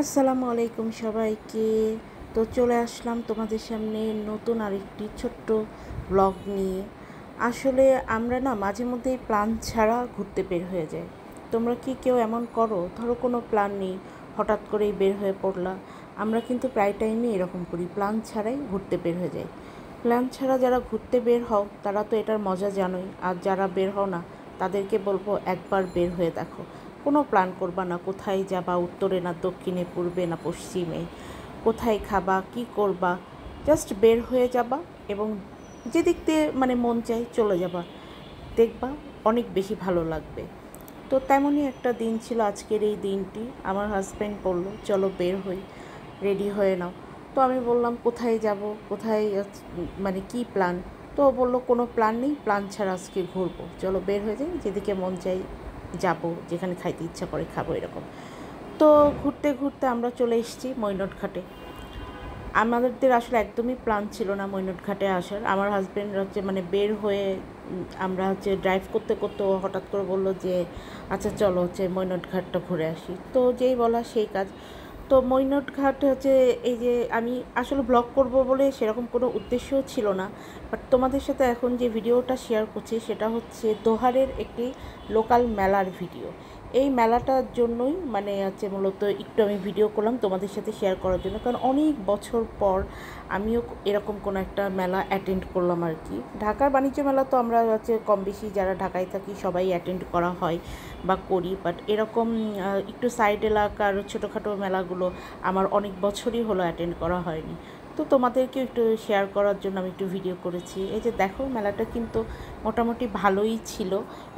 আসসালামু আলাইকুম সবাইকে। তো চলে আসলাম তোমাদের সামনে নতুন আরেকটি ছোট্ট ব্লগ নিয়ে। আসলে আমরা না মাঝে মধ্যেই প্ল্যান ছাড়া ঘুরতে বের হয়ে যাই। তোমরা কি কেউ এমন করো? ধরো কোনো প্ল্যান নেই, হঠাৎ করেই বের হয়ে পড়লা। আমরা কিন্তু প্রায় টাইমে এরকম করি, প্ল্যান ছাড়াই ঘুরতে বের হয়ে যাই। প্ল্যান ছাড়া যারা ঘুরতে বের হও তারা তো এটার মজা জানোই, আর যারা বের হও না তাদেরকে বলবো একবার বের হয়ে দেখো। কোনো প্ল্যান করবা না, কোথায় যাবা, উত্তরে না দক্ষিণে, পূর্বে না পশ্চিমে, কোথায় খাবা, কি করবা, জাস্ট বের হয়ে যাবা এবং যেদিক দিয়ে মানে মন চাই চলে যাবা, দেখবা অনেক বেশি ভালো লাগবে। তো তেমনই একটা দিন ছিল আজকের এই দিনটি। আমার হাজব্যান্ড বললো চলো বের হই, রেডি হয়ে নাও। তো আমি বললাম কোথায় যাব, কোথায় মানে কি প্ল্যান। তো ও বললো কোনো প্ল্যান নেই, প্ল্যান ছাড়া আজকে ঘুরবো, চলো বের হয়ে যাই, যেদিকে মন চাই যাব, যেখানে খাইতে ইচ্ছা করে খাবো এরকম। তো ঘুরতে ঘুরতে আমরা চলে এসেছি মৈনট ঘাটে। আমাদের আসলে একদমই প্ল্যান ছিল না মৈনট ঘাটে আসার। আমার হাজব্যান্ড হচ্ছে মানে বের হয়ে আমরা হচ্ছে ড্রাইভ করতে করতে ও হঠাৎ করে বললো যে আচ্ছা চলো হচ্ছে মৈনট ঘাটটা ঘুরে আসি। তো যেই বলা সেই কাজ। তো মৈনট ঘাট হচ্ছে এই যে আমি আসলে ব্লগ করব বলে সেরকম কোনো উদ্দেশ্যও ছিল না, বাট তোমাদের সাথে এখন যে ভিডিওটা শেয়ার করছি সেটা হচ্ছে দোহারের একটি লোকাল মেলার ভিডিও। এই মেলাটার জন্যই মানে হচ্ছে মূলত একটু আমি ভিডিও করলাম তোমাদের সাথে শেয়ার করার জন্য, কারণ অনেক বছর পর আমিও এরকম কোনো একটা মেলা অ্যাটেন্ড করলাম আর কি। ঢাকার বাণিজ্য মেলা তো আমরা হচ্ছে কম বেশি যারা ঢাকায় থাকি সবাই অ্যাটেন্ড করা হয় বা করি, বাট এরকম একটু সাইড এলাকার ছোটোখাটো মেলাগুলো আমার অনেক বছরই হলো অ্যাটেন্ড করা হয়নি। তো তোমাদেরকে একটু শেয়ার করার জন্য আমি একটু ভিডিও করেছি। এই যে দেখো মেলাটা কিন্তু মোটামুটি ভালোই ছিল।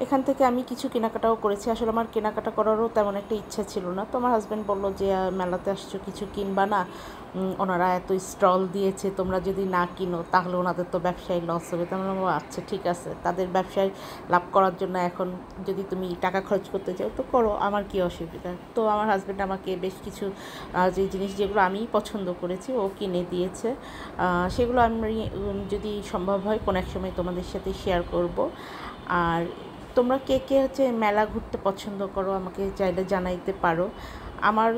এখান থেকে আমি কিছু কেনাকাটাও করেছি। আসলে আমার কেনাকাটা করারও তেমন একটা ইচ্ছা ছিল না। তো আমার হাজব্যান্ড বললো যে মেলাতে আসছো কিছু কিনবা না, ওনারা এত স্টল দিয়েছে, তোমরা যদি না কিনো তাহলে ওনাদের তো ব্যবসায় লস হবে। তো আমরা বললাম আচ্ছা ঠিক আছে, তাদের ব্যবসায় লাভ করার জন্য এখন যদি তুমি টাকা খরচ করতে চাও তো করো, আমার কী অসুবিধা। তো আমার হাজব্যান্ড আমাকে বেশ কিছু যে জিনিস যেগুলো আমি পছন্দ করেছি ও কিনে দিয়েছে। সেগুলো আমি যদি সম্ভব হয় কোনো এক সময় তোমাদের সাথে শেয়ার করব। আর তোমরা কে কে হচ্ছে মেলা ঘুরতে পছন্দ করো আমাকে চাইলে জানাইতে পারো। আমার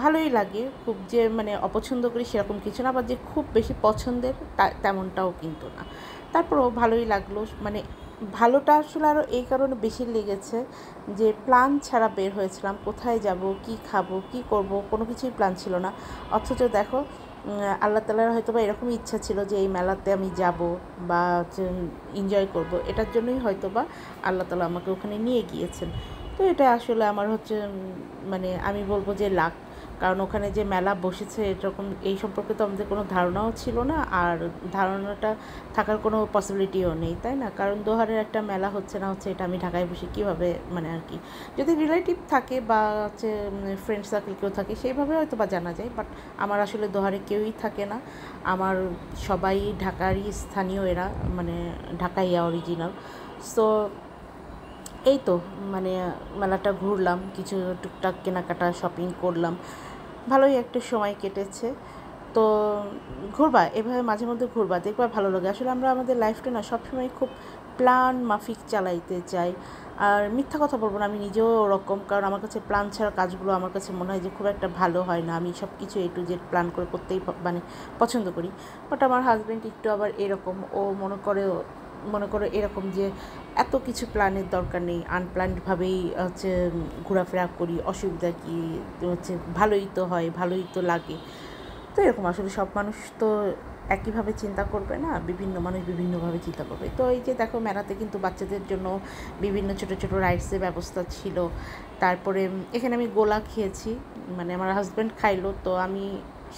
ভালোই লাগে, খুব যে মানে অপছন্দ করি সেরকম কিছু না, আবার যে খুব বেশি পছন্দের তেমনটাও কিন্তু না। তারপরেও ভালোই লাগলো, মানে ভালোটা আসলে আরও এই কারণে বেশি লেগেছে যে প্ল্যান ছাড়া বের হয়েছিলাম, কোথায় যাব, কি খাবো, কি করব, কোনো কিছুই প্ল্যান ছিল না। অথচ দেখো আল্লাহ তাআলার হয়তো বা এরকমই ইচ্ছা ছিল যে এই মেলাতে আমি যাব বা এনজয় করব, এটার জন্যই হয়তো বা আল্লাহ তাআলা আমাকে ওখানে নিয়ে গিয়েছেন। তো এটা আসলে আমার হচ্ছে মানে আমি বলবো যে লাক, কারণ ওখানে যে মেলা বসেছে এরকম এই সম্পর্কে তো আমাদের কোনো ধারণাও ছিল না, আর ধারণাটা থাকার কোনো পসিবিলিটিও নেই, তাই না? কারণ দোহারের একটা মেলা হচ্ছে না হচ্ছে এটা আমি ঢাকায় বসে কীভাবে মানে আর কি, যদি রিলেটিভ থাকে বা হচ্ছে ফ্রেন্ড সার্কেল কেউ থাকে সেইভাবে হয়তো বা জানা যায়, বাট আমার আসলে দোহারে কেউই থাকে না। আমার সবাই ঢাকারই স্থানীয়, এরা মানে ঢাকাইয়া অরিজিনাল। সো এই তো মানে মেলাটা ঘুরলাম, কিছু টুকটাক কেনাকাটা শপিং করলাম, ভালোই একটা সময় কেটেছে। তো ঘুরবা, এভাবে মাঝে মধ্যে ঘুরবা, দেখবা ভালো লাগে। আসলে আমরা আমাদের লাইফটা না সবসময় খুব প্ল্যান মাফিক চালাইতে চাই। আর মিথ্যা কথা বলবো না, আমি নিজেও ওরকম, কারণ আমার কাছে প্ল্যান ছাড়া কাজগুলো আমার কাছে মনে হয় যে খুব একটা ভালো হয় না। আমি সব কিছু A to Z প্ল্যান করে করতেই মানে পছন্দ করি। বাট আমার হাজব্যান্ড একটু আবার এরকম, ও মনে করে এরকম যে এত কিছু প্ল্যানের দরকার নেই, আনপ্ল্যান্ডভাবেই হচ্ছে ঘোরাফেরা করি, অসুবিধা কী হচ্ছে, ভালোই তো হয়, ভালোই তো লাগে। তো এরকম আসলে সব মানুষ তো একইভাবে চিন্তা করবে না, বিভিন্ন মানুষ বিভিন্নভাবে চিন্তা করবে। তো এই যে দেখো মেলাতে কিন্তু বাচ্চাদের জন্য বিভিন্ন ছোটো ছোটো রাইডসের ব্যবস্থা ছিল। তারপরে এখানে আমি গোলা খেয়েছি, মানে আমার হাজব্যান্ড খাইলো, তো আমি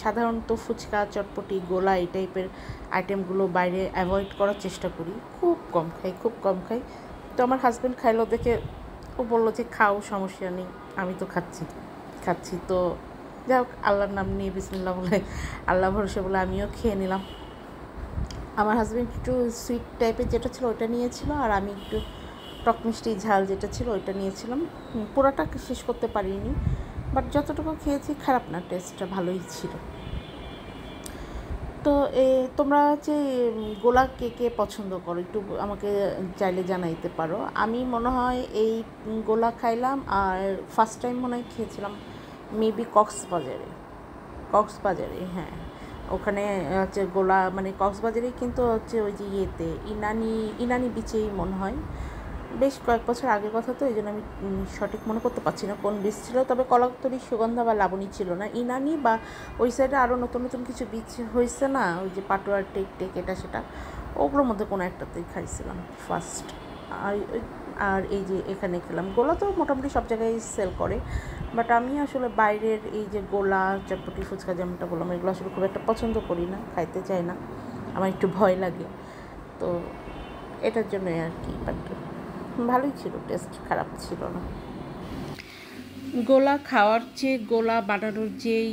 সাধারণত ফুচকা, চটপটি, গোলা এই টাইপের আইটেমগুলো বাইরে অ্যাভয়েড করার চেষ্টা করি, খুব কম খাই, খুব কম খাই। তো আমার হাজব্যান্ড খাইলো দেখে ও বললো যে খাও, সমস্যা নেই, আমি তো খাচ্ছি খাচ্ছি। তো যাই হোক, আল্লাহর নাম নিয়ে বিসমিল্লাহ বলে, আল্লাহ ভরসা বলে আমিও খেয়ে নিলাম। আমার হাজব্যান্ড একটু সুইট টাইপের যেটা ছিল ওইটা নিয়েছিল, আর আমি একটু টক মিষ্টি ঝাল যেটা ছিল ওইটা নিয়েছিলাম। পুরোটা শেষ করতে পারিনি, বাট যতটুকু খেয়েছি খারাপ না, টেস্টটা ভালোই ছিল। তো তোমরা হচ্ছে গোলা কে কে পছন্দ করো একটু আমাকে চাইলে জানাইতে পারো। আমি মনে হয় এই গোলা খাইলাম, আর ফার্স্ট টাইম মনে হয় খেয়েছিলাম মেবি কক্সবাজারে, হ্যাঁ, ওখানে হচ্ছে গোলা, মানে কক্সবাজারেই, কিন্তু হচ্ছে ওই যে ইয়েতে ইনানি বিচেই মনে হয়। বেশ কয়েক বছর আগের কথা তো, এই জন্য আমি সঠিক মনে করতে পারছি না কোন বিচ ছিল। তবে কলাতলি, সুগন্ধা বা লাবণী ছিল না, ইনানি বা ওই সাইডে আরও নতুন নতুন কিছু বিচ হয়েছে না, ওই যে পাটোয়ার টেক এটা সেটা, ওগুলোর মধ্যে কোনো একটাতেই খাইছিলাম ফার্স্ট। আর আর এই যে এখানে খেলাম। গোলা তো মোটামুটি সব জায়গায় সেল করে, বাট আমি আসলে বাইরের এই যে গোলা, চটপটি, ফুচকা, যেমনটা বললাম, এগুলো আসলে খুব একটা পছন্দ করি না, খাইতে চাই না, আমার একটু ভয় লাগে। তো এটার জন্যই আর কি, বাট ভালোই ছিল, টেস্ট খারাপ ছিল না। গোলা খাওয়ার চেয়ে গোলা বানানোর যেই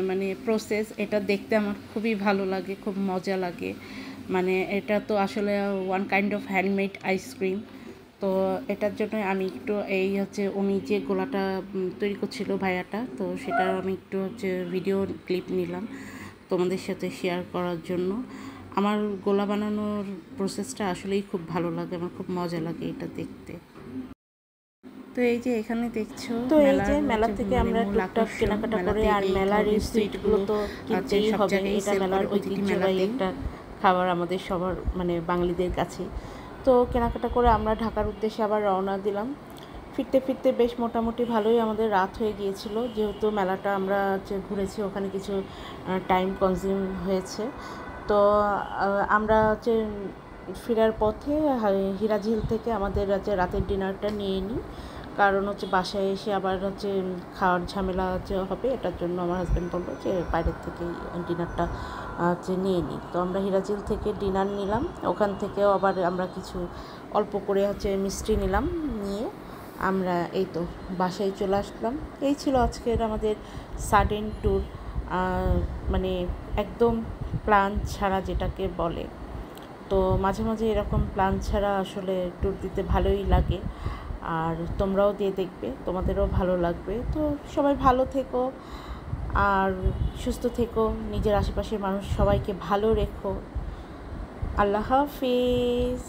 মানে প্রসেস, এটা দেখতে আমার খুবই ভালো লাগে, খুব মজা লাগে। মানে এটা তো আসলে one kind of handmade ice cream. তো এটার জন্য আমি একটু এই হচ্ছে উনি যে গোলাটা তৈরি করছিল ভাইয়াটা, তো সেটা আমি একটু হচ্ছে ভিডিও ক্লিপ নিলাম তোমাদের সাথে শেয়ার করার জন্য। আমার গোলা বানানোর প্রসেসটা আসলেই খুব ভালো লাগে, আমার খুব মজা লাগে এটা দেখতে। তো এই যে এখানে দেখছো, তো এই যে মেলা থেকে আমরা টুকটাক কেনাকাটা করে, আর মেলার এই সুইটগুলো তো কিনতেই হবে, এটা মেলার ঐতিহ্যবাহী একটা খাবার আমাদের সবার, মানে বাঙালিদের কাছে। তো কেনাকাটা করে আমরা ঢাকার উদ্দেশ্যে আবার রওনা দিলাম। ফিরতে ফিরতে বেশ মোটামুটি ভালোই আমাদের রাত হয়ে গিয়েছিল, যেহেতু মেলাটা আমরা ঘুরেছি, ওখানে কিছু টাইম কনজিউম হয়েছে। তো আমরা ফেরার পথে হিরাঝিল থেকে আমাদের রাতের ডিনারটা নিয়ে নিই, কারণ বাসায় এসে আবার খাওয়ার ঝামেলা হবে। এটার জন্য আমার হাজব্যান্ড বললো যে বাইরের থেকেই ডিনারটা নিয়ে নিই। তো আমরা হিরাঝিল থেকে ডিনার নিলাম, ওখান থেকেও আবার আমরা কিছু অল্প করে মিষ্টি নিলাম, নিয়ে আমরা এই তো বাসায় চলে আসলাম। এই ছিল আজকের আমাদের সাডেন ট্যুর, মানে একদম প্ল্যান ছাড়া যেটাকে বলে। তো মাঝে মাঝে এরকম প্ল্যান ছাড়া আসলে ট্যুর দিতে ভালোই লাগে, আর তোমরাও দিয়ে দেখবে, তোমাদেরও ভালো লাগবে। তো সবাই ভালো থেকো আর সুস্থ থেকো, নিজের আশেপাশের মানুষ সবাইকে ভালো রেখো। আল্লাহ হাফিজ।